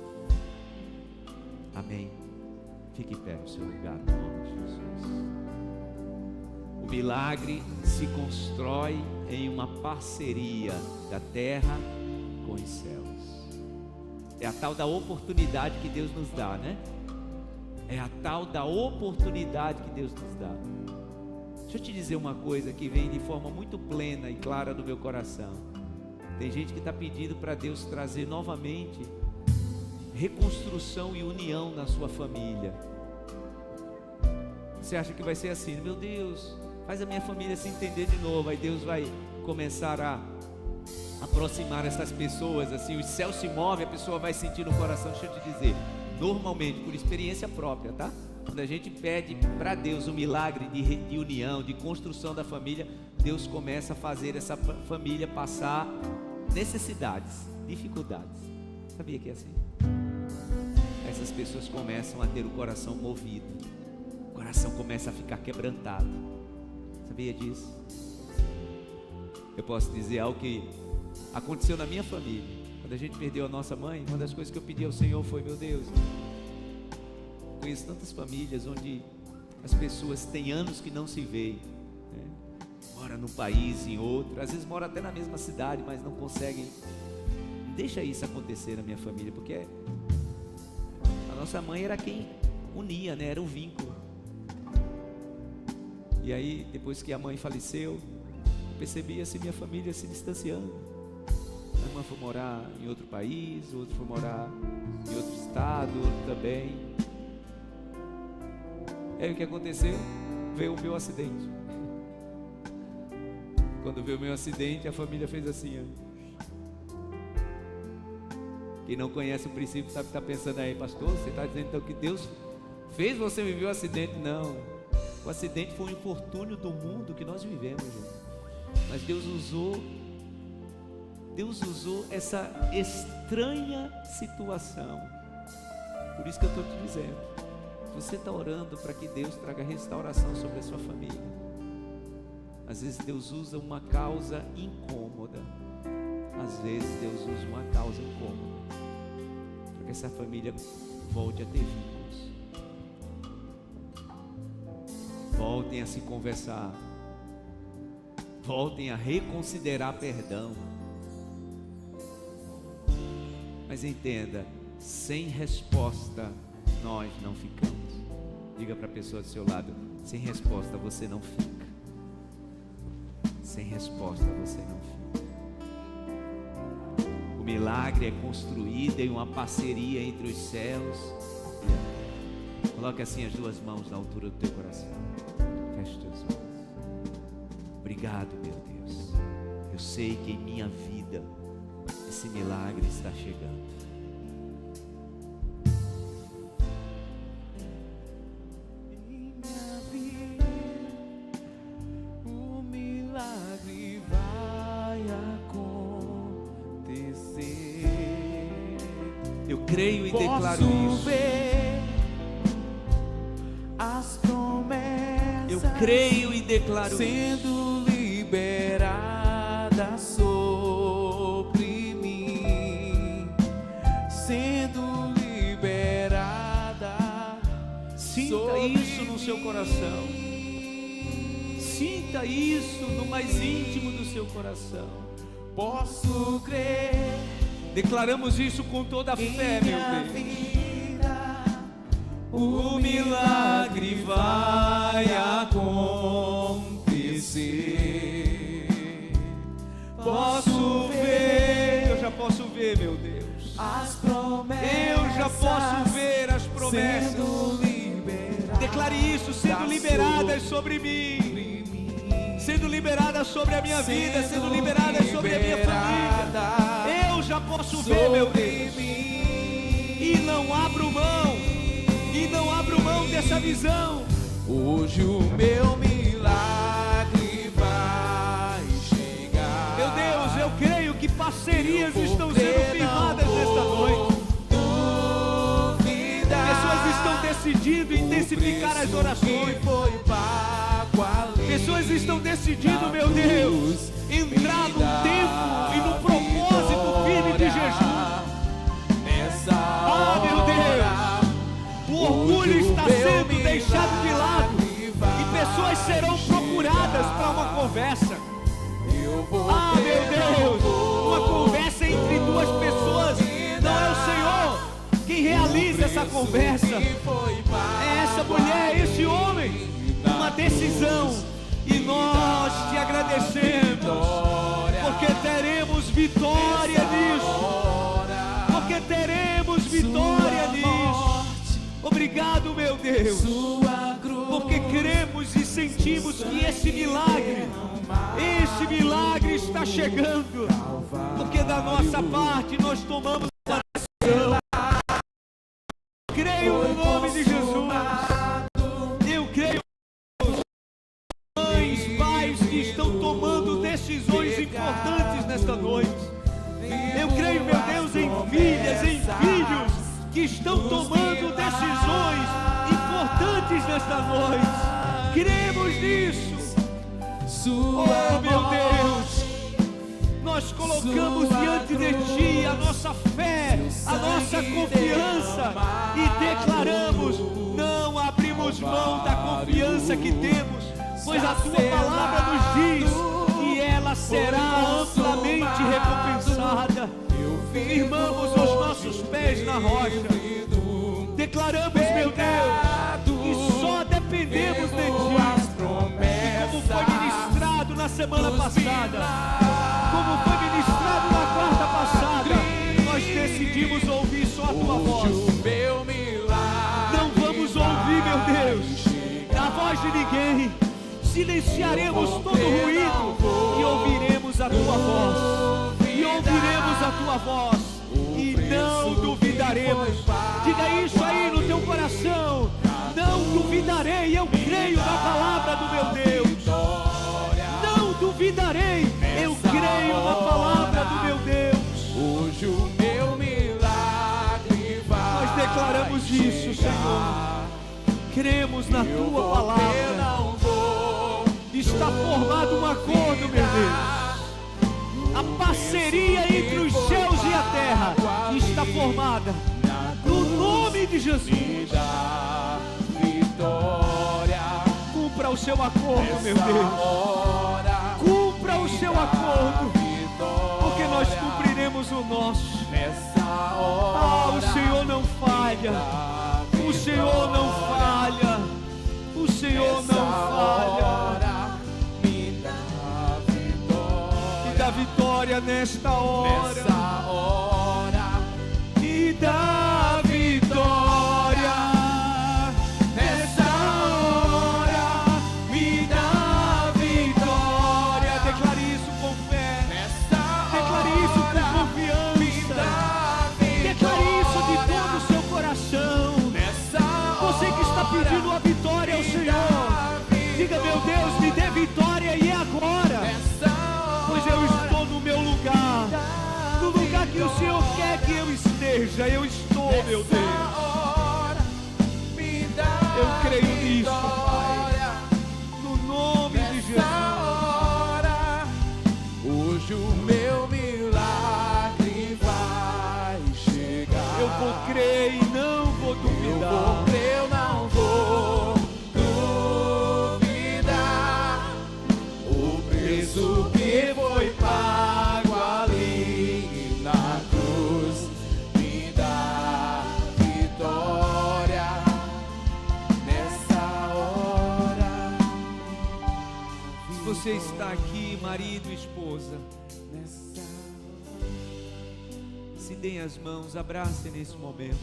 [SPEAKER 1] Amém? Fique em pé no seu lugar, no nome de Jesus. O milagre se constrói em uma parceria da terra com os céus. É a tal da oportunidade que Deus nos dá, né? É a tal da oportunidade que Deus nos dá. Deixa eu te dizer uma coisa que vem de forma muito plena e clara no meu coração. Tem gente que está pedindo para Deus trazer novamente reconstrução e união na sua família. Você acha que vai ser assim? Meu Deus, faz a minha família se entender de novo. Aí Deus vai começar a aproximar essas pessoas, assim, os céus se movem, a pessoa vai sentir no coração. Deixa eu te dizer, normalmente, por experiência própria, tá? Quando a gente pede para Deus um milagre de união, de construção da família, Deus começa a fazer essa família passar necessidades. dificuldades. Sabia que é assim? Essas pessoas começam a ter o coração movido, o coração começa a ficar quebrantado. Sabia disso? Eu posso dizer algo que aconteceu na minha família. Quando a gente perdeu a nossa mãe, uma das coisas que eu pedi ao Senhor foi: meu Deus, conheço tantas famílias onde as pessoas têm anos que não se veem, né? Mora num país, em outro, às vezes mora até na mesma cidade, mas não conseguem. Deixa isso acontecer na minha família, porque a nossa mãe era quem unia, né? Era um vínculo. E aí, depois que a mãe faleceu, eu percebi assim minha família se distanciando. A irmã foi morar em outro país, o outro foi morar em outro estado, outro também. Aí o que aconteceu? Veio o meu acidente. Quando veio o meu acidente, a família fez assim, ó. Quem não conhece o princípio sabe que está pensando aí: pastor, você está dizendo então que Deus fez você viver o acidente? Não, o acidente foi um infortúnio do mundo que nós vivemos, gente. Mas Deus usou essa estranha situação. Por isso que eu estou te dizendo, você está orando para que Deus traga restauração sobre a sua família. Às vezes Deus usa uma causa incômoda, às vezes Deus usa uma causa incômoda para que essa família volte a ter vínculos, voltem a se conversar, voltem a reconsiderar perdão. Mas entenda, sem resposta nós não ficamos. Diga para a pessoa do seu lado: sem resposta você não fica. Sem resposta você não fica. O milagre é construído em uma parceria entre os céus. Coloque assim as duas mãos na altura do teu coração. Feche os teus olhos. Obrigado, meu Deus. Eu sei que em minha vida esse milagre está chegando.
[SPEAKER 2] Em minha vida o milagre vai acontecer.
[SPEAKER 1] Eu creio e declaro
[SPEAKER 2] Posso
[SPEAKER 1] isso.
[SPEAKER 2] ver as promessas.
[SPEAKER 1] Eu creio e declaro isso.
[SPEAKER 2] Sendo liberada sobre mim, sendo liberada.
[SPEAKER 1] Sinta isso no seu coração. Sinta isso no mais íntimo do seu coração.
[SPEAKER 2] Posso crer.
[SPEAKER 1] Declaramos isso com toda a fé, meu Deus.
[SPEAKER 2] Vida,
[SPEAKER 1] O milagre vai
[SPEAKER 2] acontecer.
[SPEAKER 1] Posso ver, eu já posso ver, meu Deus.
[SPEAKER 2] As promessas.
[SPEAKER 1] Eu já posso ver as promessas.
[SPEAKER 2] Sendo liberadas.
[SPEAKER 1] Declare isso, sendo liberadas sobre mim, sendo liberadas sobre a minha vida, sendo liberadas sobre a minha família. Eu já posso ver, meu Deus. E não abro mão, dessa visão.
[SPEAKER 2] Hoje o meu milagre vai chegar.
[SPEAKER 1] Meu Deus, eu creio que parcerias estão sendo firmadas nesta noite. Pessoas estão decidindo intensificar as orações. Pessoas estão decidindo, meu Deus, entrar num tempo e num propósito firme de jejum. Ah, meu Deus, o orgulho está sendo deixado de lado e pessoas serão procuradas para uma conversa. Ah, meu Deus, uma conversa entre duas pessoas. Não é o Senhor quem realiza essa conversa, é essa mulher, esse homem. Uma decisão. E nós te agradecemos, porque teremos vitória nisso. Porque teremos vitória nisso. Obrigado, meu Deus, porque cremos e sentimos que esse milagre está chegando. Porque da nossa parte nós tomamos uma decisão. Creio no nome de Jesus. Eu creio, mães, pais que estão tomando decisões importantes nesta noite. Eu creio, meu filhas, em filhos que estão tomando decisões importantes nesta noite. Cremos nisso. Oh, meu Deus, nós colocamos diante de Ti a nossa fé, a nossa confiança e declaramos: não abrimos mão da confiança que temos, pois a Tua palavra nos diz que ela será amplamente recompensada. Firmamos os nossos pés na rocha, declaramos, meu Deus, que só dependemos de Ti. E como foi ministrado na semana passada, como foi ministrado na quarta passada, nós decidimos ouvir só a Tua voz. Não vamos ouvir, meu Deus, a voz de ninguém. Silenciaremos todo ruído e ouviremos a Tua voz. E ouviremos a Tua voz e não duvidaremos. Diga isso aí no teu coração: não duvidarei, eu creio na palavra do meu Deus. Não duvidarei, eu creio na palavra do meu Deus.
[SPEAKER 2] Hoje o meu milagre vai.
[SPEAKER 1] Nós declaramos isso, Senhor. Cremos na Tua palavra. Está formado um acordo, meu Deus. A parceria entre os céus e a terra está formada no nome de Jesus. Cumpra o seu acordo, meu Deus. Cumpra o seu acordo, porque nós cumpriremos o nosso. Ah, o Senhor não falha. O Senhor não falha. O Senhor não falha. Me dá vitória nesta hora. Me dá vitória nessa hora. Me dá vitória. Declare isso com fé. Declare isso com confiança. Declare isso de todo o seu coração. Você que está pedindo a vitória ao Senhor, diga: meu Deus, me dê vitória e é agora. Pois eu estou no meu lugar, no lugar que o Senhor quer que eu esteja. Eu estou, meu Deus. Eu creio nisso, Pai, no nome de Jesus.
[SPEAKER 2] Hoje o meu milagre vai chegar.
[SPEAKER 1] Eu vou crer e não vou duvidar.
[SPEAKER 2] Eu vou crer, eu não vou duvidar. O preço que foi pago ali na cruz me dá vitória nessa hora.
[SPEAKER 1] Se você está aqui, marido e esposa, se deem as mãos, abracem nesse momento.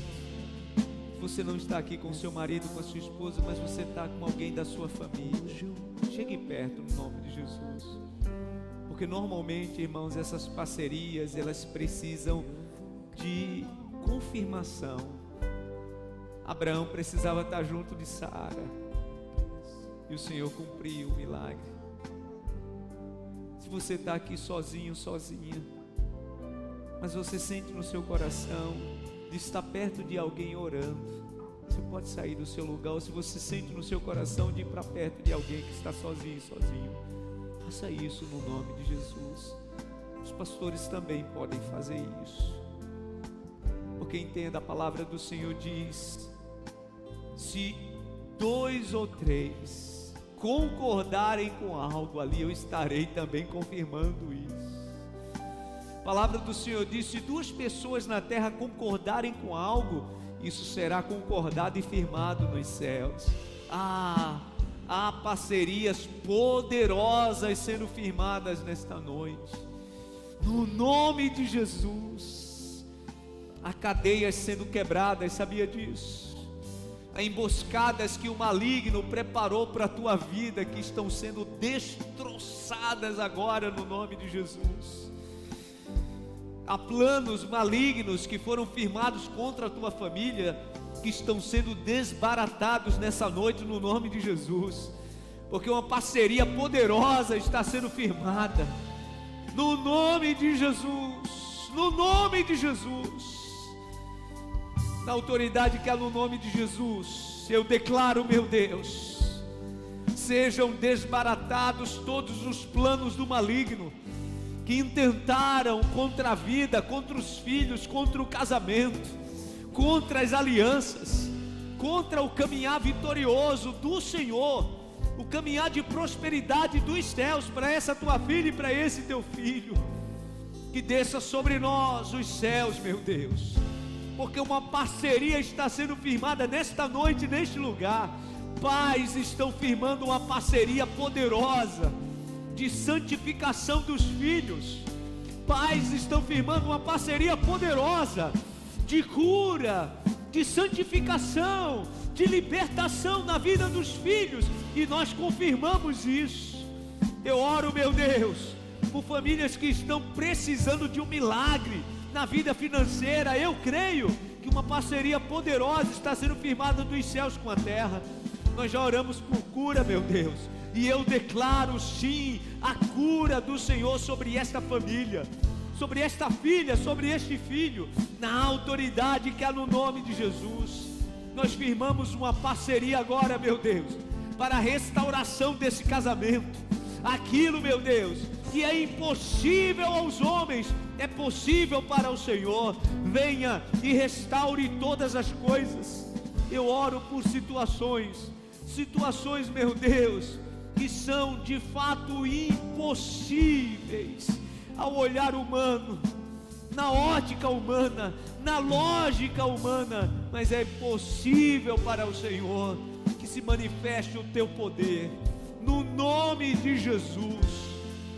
[SPEAKER 1] Você não está aqui com seu marido, com a sua esposa, mas você está com alguém da sua família. Chegue perto no nome de Jesus. Porque normalmente, irmãos, essas parcerias, elas precisam de confirmação. Abraão precisava estar junto de Sara, e o Senhor cumpriu o milagre. Se você está aqui sozinho, sozinha, mas você sente no seu coração de estar perto de alguém orando, você pode sair do seu lugar. Ou se você sente no seu coração de ir para perto de alguém que está sozinho, faça isso no nome de Jesus. Os pastores também podem fazer isso, porque entenda, a palavra do Senhor diz: se 2 ou 3 concordarem com algo, ali eu estarei também confirmando isso. A palavra do Senhor diz: se 2 pessoas na terra concordarem com algo, isso será concordado e firmado nos céus. Há parcerias poderosas sendo firmadas nesta noite, no nome de Jesus. Há cadeias sendo quebradas, sabia disso? Há emboscadas que o maligno preparou para a tua vida, que estão sendo destroçadas agora no nome de Jesus. Há planos malignos que foram firmados contra a tua família, que estão sendo desbaratados nessa noite no nome de Jesus, porque uma parceria poderosa está sendo firmada no nome de Jesus, no nome de Jesus. Na autoridade que há no nome de Jesus, eu declaro, meu Deus, sejam desbaratados todos os planos do maligno que intentaram contra a vida, contra os filhos, contra o casamento, contra as alianças, contra o caminhar vitorioso do Senhor, o caminhar de prosperidade dos céus para essa tua filha e para esse teu filho. Que desça sobre nós os céus, meu Deus, porque uma parceria está sendo firmada nesta noite, neste lugar. Pais estão firmando uma parceria poderosa de santificação dos filhos. Pais estão firmando uma parceria poderosa de cura, de santificação, de libertação na vida dos filhos, e nós confirmamos isso. Eu oro, meu Deus, por famílias que estão precisando de um milagre na vida financeira. Eu creio que uma parceria poderosa está sendo firmada dos céus com a terra. Nós já oramos por cura, meu Deus, e eu declaro sim a cura do Senhor sobre esta família, sobre esta filha, sobre este filho, na autoridade que há no nome de Jesus. Nós firmamos uma parceria agora, meu Deus, para a restauração desse casamento. Aquilo, meu Deus, que é impossível aos homens, é possível para o Senhor. Venha e restaure todas as coisas. Eu oro por situações, meu Deus, que são de fato impossíveis ao olhar humano, na ótica humana, na lógica humana, mas é possível para o Senhor. Que se manifeste o teu poder no nome de Jesus.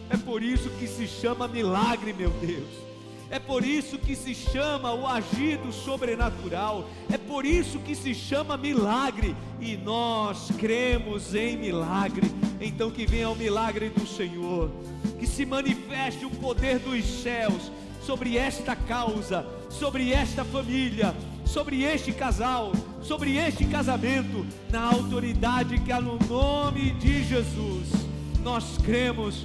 [SPEAKER 1] É por isso que se chama milagre, meu Deus. É por isso que se chama o agir do sobrenatural. É por isso que se chama milagre. E nós cremos em milagre. Então que venha o milagre do Senhor, que se manifeste o poder dos céus sobre esta causa, sobre esta família, sobre este casal, sobre este casamento, na autoridade que há no nome de Jesus. Nós cremos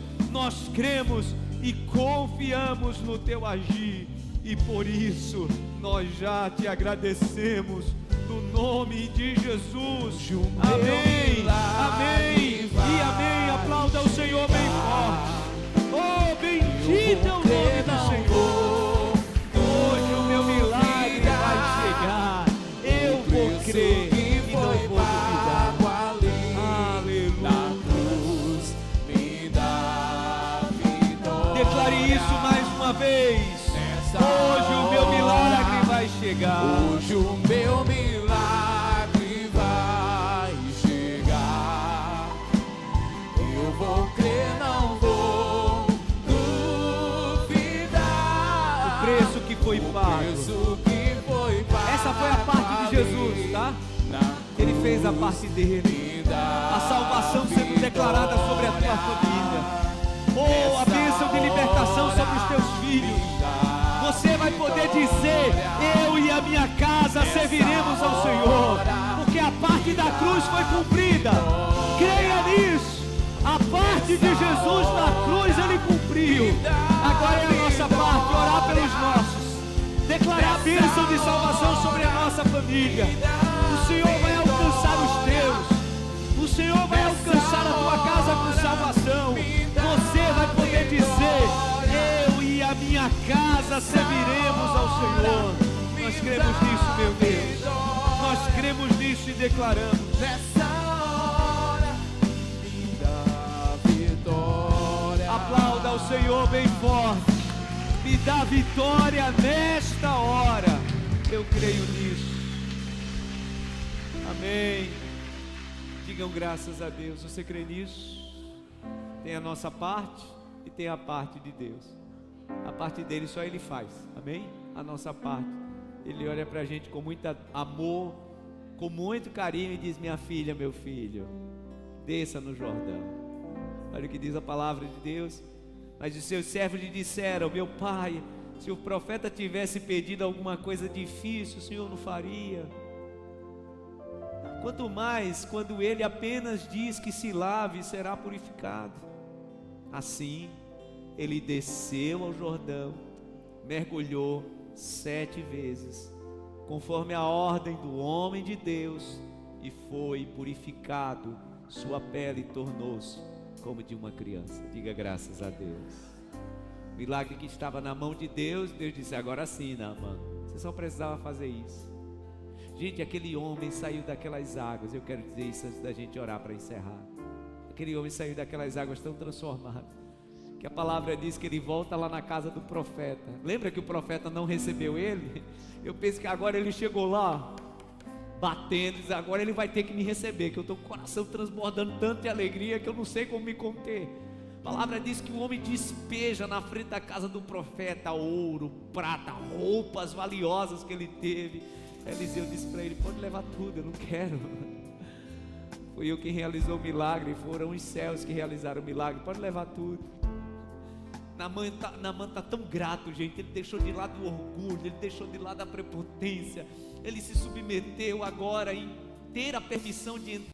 [SPEAKER 1] e confiamos no teu agir, e por isso nós já te agradecemos no nome de Jesus. Amém, amém e amém. Aplauda o Senhor bem forte. Oh, bendito é o nome do Senhor. Hoje o meu milagre vai chegar. Eu vou crer e não vou duvidar. Aleluia. Declare isso mais uma vez. Hoje o meu milagre vai chegar.
[SPEAKER 2] Hoje o meu milagre vai chegar. Eu vou crer, não vou duvidar.
[SPEAKER 1] O preço que foi pago. Essa foi a parte de Jesus, tá? Ele fez a parte dele. A salvação sendo declarada sobre a tua família. Oh, a bênção de libertação sobre os teus filhos. Você vai poder dizer: eu e a minha casa serviremos ao Senhor, porque a parte da cruz foi cumprida. Creia nisso. A parte de Jesus na cruz Ele cumpriu. Agora é a nossa parte, orar pelos nossos, declarar a bênção de salvação sobre a nossa família. O Senhor vai alcançar os teus. O Senhor vai alcançar a tua casa com salvação. Você vai poder dizer: eu e a minha casa serviremos ao Senhor. Nós cremos nisso, meu Deus. Nós cremos nisso e declaramos.
[SPEAKER 2] Nessa hora me dá vitória.
[SPEAKER 1] Aplauda ao Senhor bem forte. Me dá vitória nesta hora. Eu creio nisso. Amém. Digam graças a Deus. Você crê nisso? Tem a nossa parte e tem a parte de Deus. A parte dele só Ele faz, amém? A nossa parte, Ele olha pra gente com muito amor, com muito carinho e diz: minha filha, meu filho, desça no Jordão. Olha o que diz a palavra de Deus. Mas os seus servos lhe disseram: meu pai, se o profeta tivesse pedido alguma coisa difícil, o Senhor não faria. Quanto mais quando Ele apenas diz que se lave e será purificado. Assim, Ele desceu ao Jordão, mergulhou 7 vezes, conforme a ordem do homem de Deus, e foi purificado, sua pele tornou-se como de uma criança. Diga graças a Deus. O milagre que estava na mão de Deus, Deus disse: agora sim, Naamã, você só precisava fazer isso. Gente, aquele homem saiu daquelas águas. Eu quero dizer isso antes da gente orar para encerrar. Aquele homem saiu daquelas águas tão transformado, que a palavra diz que ele volta lá na casa do profeta. Lembra que o profeta não recebeu ele? Eu penso que agora ele chegou lá batendo, diz: agora ele vai ter que me receber, que eu estou com o coração transbordando tanto de alegria que eu não sei como me conter. A palavra diz que o homem despeja na frente da casa do profeta ouro, prata, roupas valiosas que ele teve. Eliseu disse para ele: pode levar tudo, eu não quero. Foi eu quem realizou o milagre, foram os céus que realizaram o milagre, pode levar tudo. Naamã está tão grato, gente. Ele deixou de lado o orgulho, ele deixou de lado a prepotência, ele se submeteu agora em ter a permissão de entrar.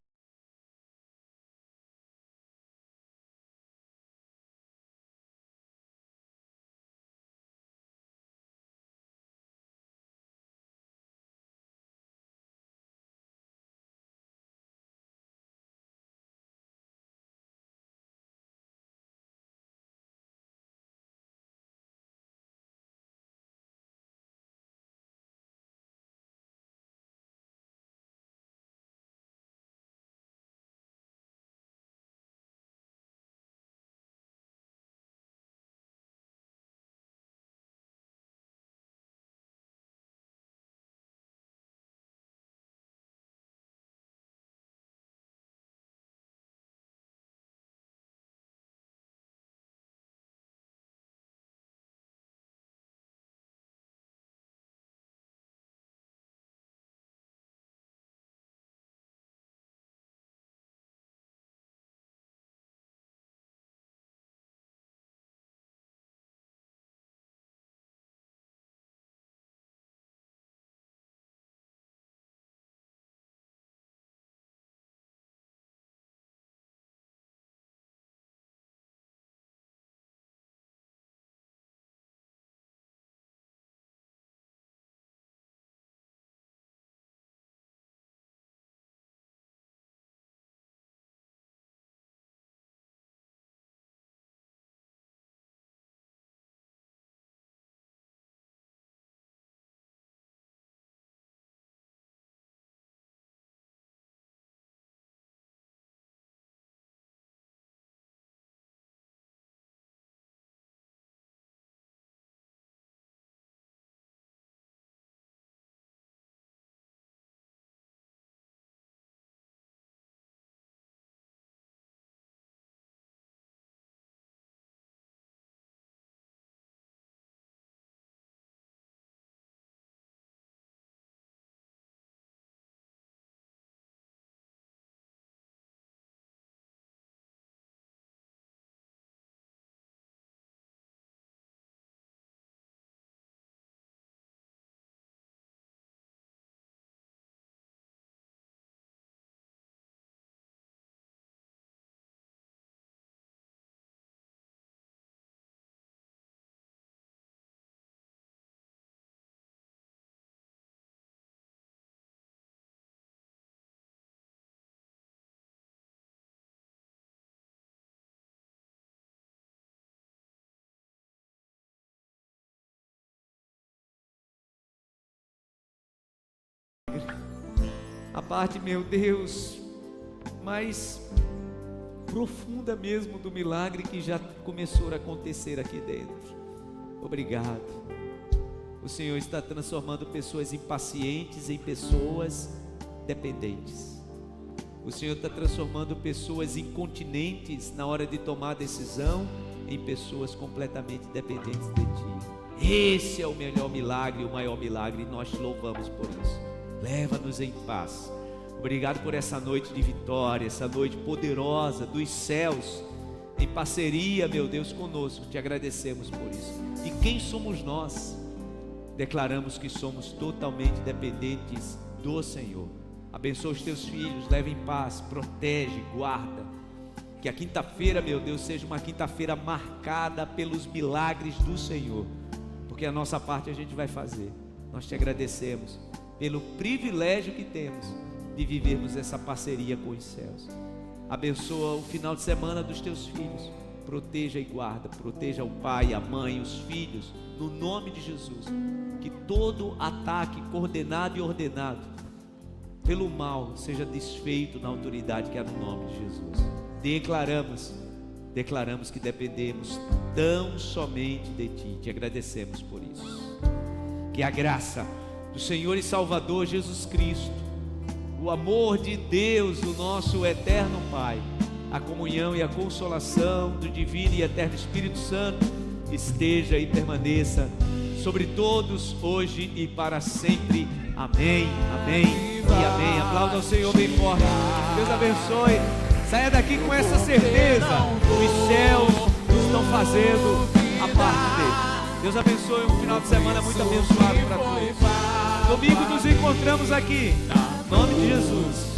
[SPEAKER 1] A parte, meu Deus, mais profunda mesmo do milagre que já começou a acontecer aqui dentro. Obrigado. O Senhor está transformando pessoas impacientes em pessoas dependentes. O Senhor está transformando pessoas incontinentes na hora de tomar a decisão em pessoas completamente dependentes de Ti. Esse é o melhor milagre, o maior milagre, e nós te louvamos por isso. Leva-nos em paz. Obrigado por essa noite de vitória, essa noite poderosa dos céus, em parceria, meu Deus, conosco. Te agradecemos por isso. E quem somos nós? Declaramos que somos totalmente dependentes do Senhor. Abençoa os teus filhos, leva em paz, protege, guarda. Que a quinta-feira, meu Deus, seja uma quinta-feira marcada pelos milagres do Senhor. porque a nossa parte a gente vai fazer. Nós te agradecemos pelo privilégio que temos de vivermos essa parceria com os céus. Abençoa o final de semana dos teus filhos, proteja e guarda, proteja o pai, a mãe, os filhos, no nome de Jesus. Que todo ataque coordenado e ordenado pelo mal seja desfeito na autoridade que há no nome de Jesus. Declaramos que dependemos tão somente de Ti. Te agradecemos por isso. Que a graça do Senhor e Salvador Jesus Cristo, o amor de Deus, o nosso eterno Pai, a comunhão e a consolação do divino e eterno Espírito Santo esteja e permaneça sobre todos, hoje e para sempre. Amém, amém e amém. Aplauda ao Senhor bem forte. Deus abençoe. Saia daqui com essa certeza: os céus estão fazendo a parte dele. Deus abençoe, um final de semana muito abençoado para todos. Domingo nos encontramos aqui, em nome de Jesus.